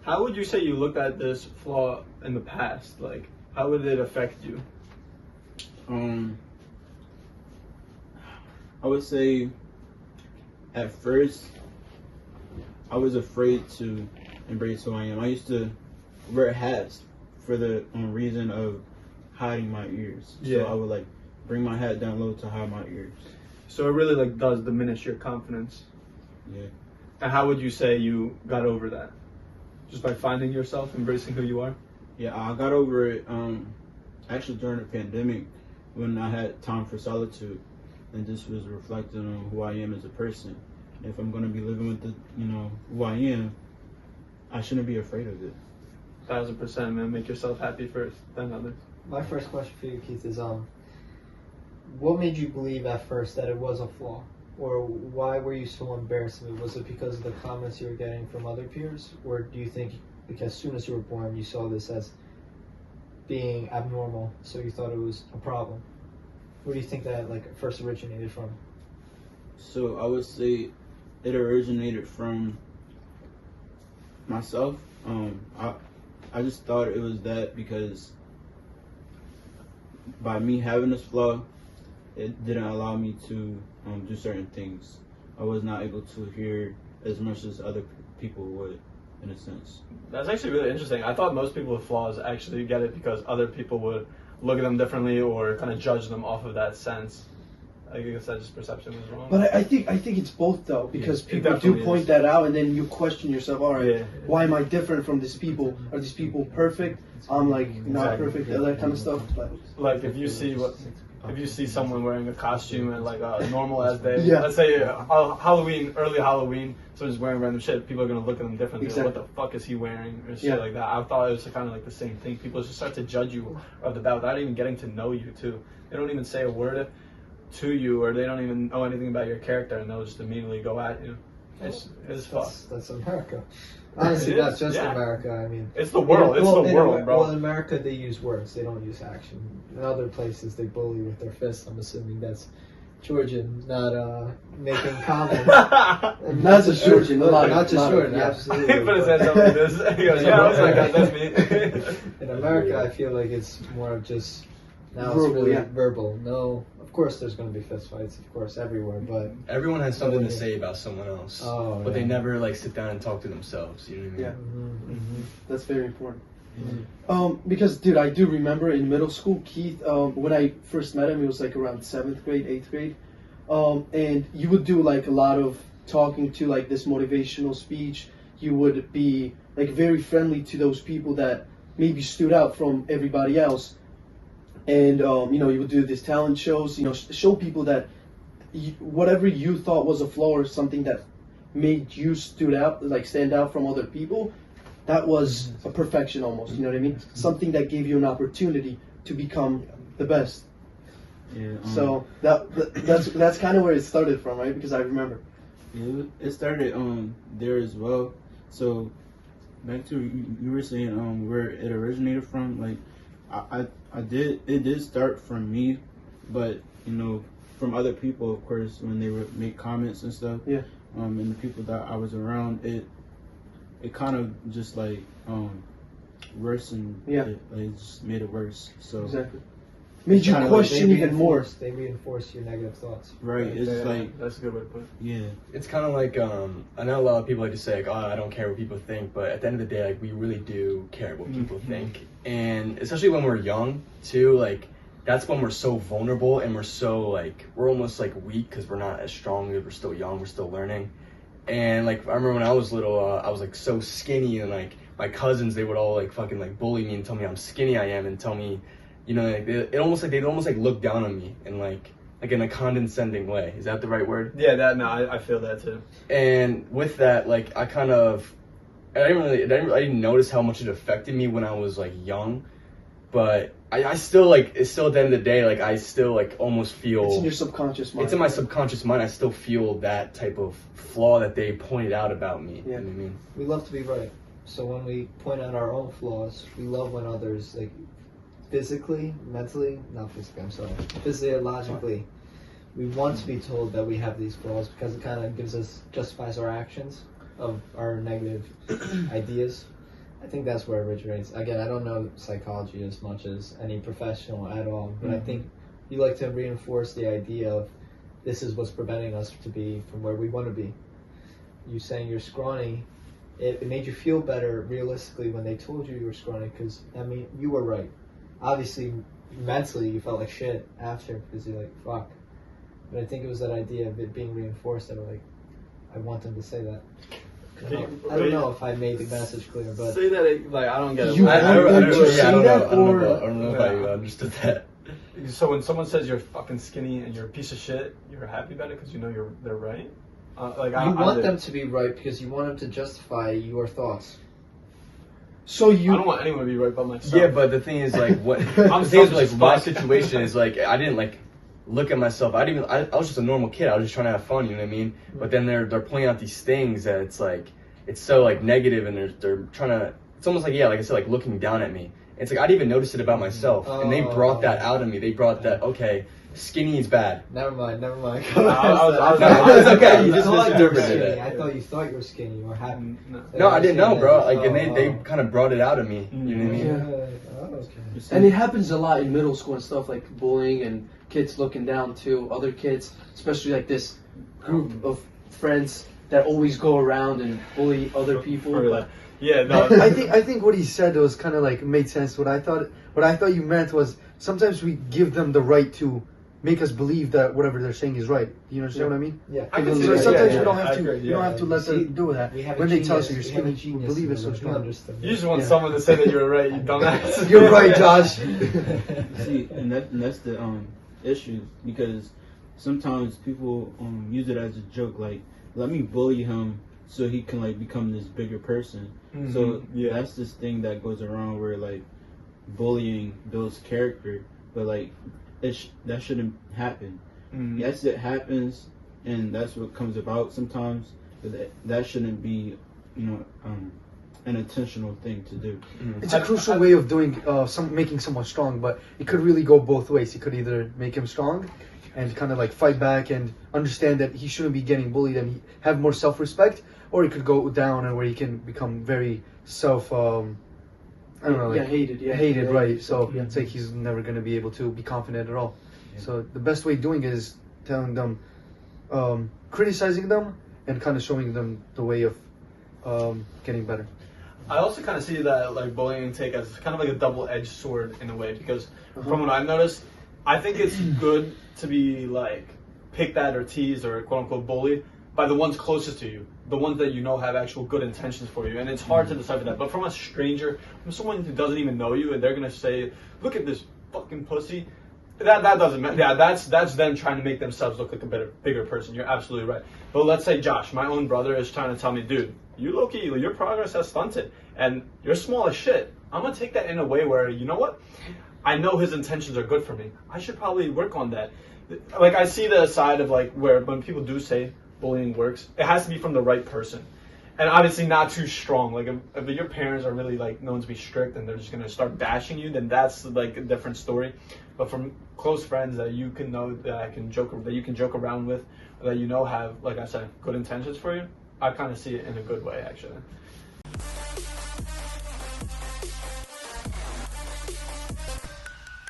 How would you say you looked at this flaw in the past? Like, how would it affect you? I would say at first I was afraid to embrace who I am. I used to wear hats for the reason of hiding my ears. Yeah. So I would like bring my hat down low to hide my ears. So it really like does diminish your confidence. Yeah. And how would you say you got over that? Just by finding yourself, embracing who you are? Yeah, I got over it actually during the pandemic when I had time for solitude, and this was reflecting on who I am as a person. If I'm gonna be living with who I am, I shouldn't be afraid of it. 1000%, man. Make yourself happy first, then others. My first question for you, Keith, is what made you believe at first that it was a flaw? Or why were you so embarrassed of it? Was it because of the comments you were getting from other peers? Or do you think because as soon as you were born you saw this as being abnormal, so you thought it was a problem? Where do you think that like first originated from? So I would say it originated from myself. I just thought it was that because by me having this flaw, it didn't allow me to do certain things. I was not able to hear as much as other people would, in a sense. That's actually really interesting. I thought most people with flaws actually get it because other people would look at them differently or kind of judge them off of that sense. I guess that just perception was wrong. But I think it's both though, because people do definitely point is. that out, and then you question yourself. All right, Yeah. why am I different from these people? Are these people perfect? I'm like not Exactly. perfect. All that kind of stuff. But Like if you see someone wearing a costume and like a normal as day, Yeah. let's say early Halloween, someone's wearing random shit, people are gonna look at them differently. Like, Exactly. what the fuck is he wearing or shit Yeah. like that? I thought it was kind of like the same thing. People just start to judge you of the bat without even getting to know you too. They don't even say a word to you, or they don't even know anything about your character, and they'll just immediately go at you. It's fucked. That's America. Honestly, It that's is, just yeah. America. I mean, It's the world. It's the world, bro. Well, in America, they use words. They don't use action. In other places, they bully with their fists. I'm assuming that's Georgian, not making comments. Not just Georgian, Not just Georgian, yeah. absolutely. He put his hands up like this. He goes, yeah, I was like, that's me. In America, I feel like it's more of just now it's Verbal, really yeah. verbal. No, of course there's going to be fist fights, of course, everywhere. But Everyone has something to say about someone else, but they yeah. never like sit down and talk to themselves. You know what I mean? Yeah. Mhm. That's very important. Because, dude, I do remember in middle school, Keith, when I first met him, it was like around 7th grade, 8th grade. And you would do like a lot of talking to like this motivational speech. You would be like very friendly to those people that maybe stood out from everybody else. And, you would do these talent shows, show people that whatever you thought was a flaw or something that made you stand out from other people, that was a perfection almost, you know what I mean? Something that gave you an opportunity to become the best. Yeah. So that's kind of where it started from, right? Because I remember. Yeah, it started there as well. So back to you were saying where it originated from. Like it did start from me, but from other people, of course, when they would make comments and stuff. Yeah. And the people that I was around, it kind of just like worsened. Yeah. It just made it worse. So Exactly. Made you kinda question even more. They reinforce your negative thoughts. right, it's Yeah, like that's a good way to put it. yeah. It's kind of like I know a lot of people like to say like, oh, I don't care what people think, but at the end of the day, like we really do care what people think, and especially when we're young too. Like that's when we're so vulnerable and we're almost like weak because we're not as strong because we're still young, we're still learning. And like I remember when I was little, I was like so skinny, and like my cousins, they would all like fucking like bully me and tell me how skinny I am and tell me, like they'd almost like look down on me and like in a condescending way. Is that the right word? Yeah, I feel that too. And with that, like I didn't notice how much it affected me when I was like young, but I still it's still at the end of the day, like I still like almost feel It's in your subconscious mind. it's in my subconscious mind. I still feel that type of flaw that they pointed out about me. Yeah. You know what I mean? We love to be right. So when we point out our own flaws, we love when others, like physiologically, we want to be told that we have these flaws because it kind of justifies our actions of our negative ideas. I think that's where it originates. Again, I don't know psychology as much as any professional at all, but I think you like to reinforce the idea of this is what's preventing us to be from where we want to be. You saying you're scrawny, it made you feel better realistically when they told you were scrawny, because, I mean, you were right. Obviously, mentally, you felt like shit after, because you're like, fuck. But I think it was that idea of it being reinforced that, like, I want them to say that. I don't know if I made the message clear, but say that like I don't get it. You I want them to I say don't that, know. or I don't know if I understood that. So when someone says you're fucking skinny and you're a piece of shit, you're happy about it because you know they're right. Like you want them to be right because you want them to justify your thoughts. so I you don't want anyone to be right by myself. Yeah, but the thing is, like, what I'm the thing is, selfish like, my as fuck. situation is like I didn't like look at myself. I was just a normal kid. I was just trying to have fun. You know what I mean? But then they're pointing out these things that it's like it's so like negative, and they're trying to. It's almost like, yeah, like I said, like looking down at me. It's like I didn't even notice it about myself, and they brought that out of me. They brought that. Okay, skinny is bad. Never mind. I was- It's okay, you just thought you were misinterpreted skinny. it. I thought you thought you were skinny. You were happy. No, I didn't know, bro. Like, and they kind of brought it out of me. You know what I mean? Yeah. Oh, okay. and it happens a lot in middle school and stuff, like bullying and kids looking down to other kids, especially like this group of friends that always go around and bully other people. But Yeah, no. I think what he said was kind of like made sense. What I thought you meant was sometimes we give them the right to make us believe that whatever they're saying is right. You understand what I mean? Yeah. I can see So that. sometimes Yeah, you don't yeah, have I to. agree, You don't yeah. have to let them do that. We have When a they tell us genius- you're we have a skinny, you genius believe in it so the room. strong. Understood. You just want Yeah. someone to say that you're right, you dumbass. You're right, Josh. See, and that's the issue, because sometimes people use it as a joke, like, let me bully him so he can like become this bigger person. So yeah. that's this thing that goes around where like bullying builds character, but like that shouldn't happen. Yes, it happens, and that's what comes about sometimes, but that shouldn't be, an intentional thing to do. It's a crucial way of doing making someone strong, but it could really go both ways. It could either make him strong and kind of like fight back and understand that he shouldn't be getting bullied and have more self-respect, or it could go down and where he can become very I don't know, like, hated. Yeah, hated, yeah. right? So Yeah. it's like he's never going to be able to be confident at all. So the best way of doing it is telling them, criticizing them, and kind of showing them the way of getting better. I also kind of see that like bullying take as kind of like a double-edged sword in a way, because from what I've noticed, I think it's good to be like picked at or teased or quote-unquote bullied by the ones closest to you, the ones that you know have actual good intentions for you, and it's hard to decipher that. But from a stranger, from someone who doesn't even know you, and they're gonna say, "Look at this fucking pussy," that doesn't matter. Yeah, that's them trying to make themselves look like a bigger person. You're absolutely right. But let's say Josh, my own brother, is trying to tell me, "Dude, you low-key, your progress has stunted, and you're small as shit." I'm gonna take that in a way where, you know what? I know his intentions are good for me. I should probably work on that. Like, I see the side of like where when people do say bullying works, it has to be from the right person, and obviously not too strong. Like if your parents are really like known to be strict and they're just gonna start bashing you, then that's like a different story. But from close friends that you can know that you can joke around with, that you know have, like I said, good intentions for you, I kind of see it in a good way actually.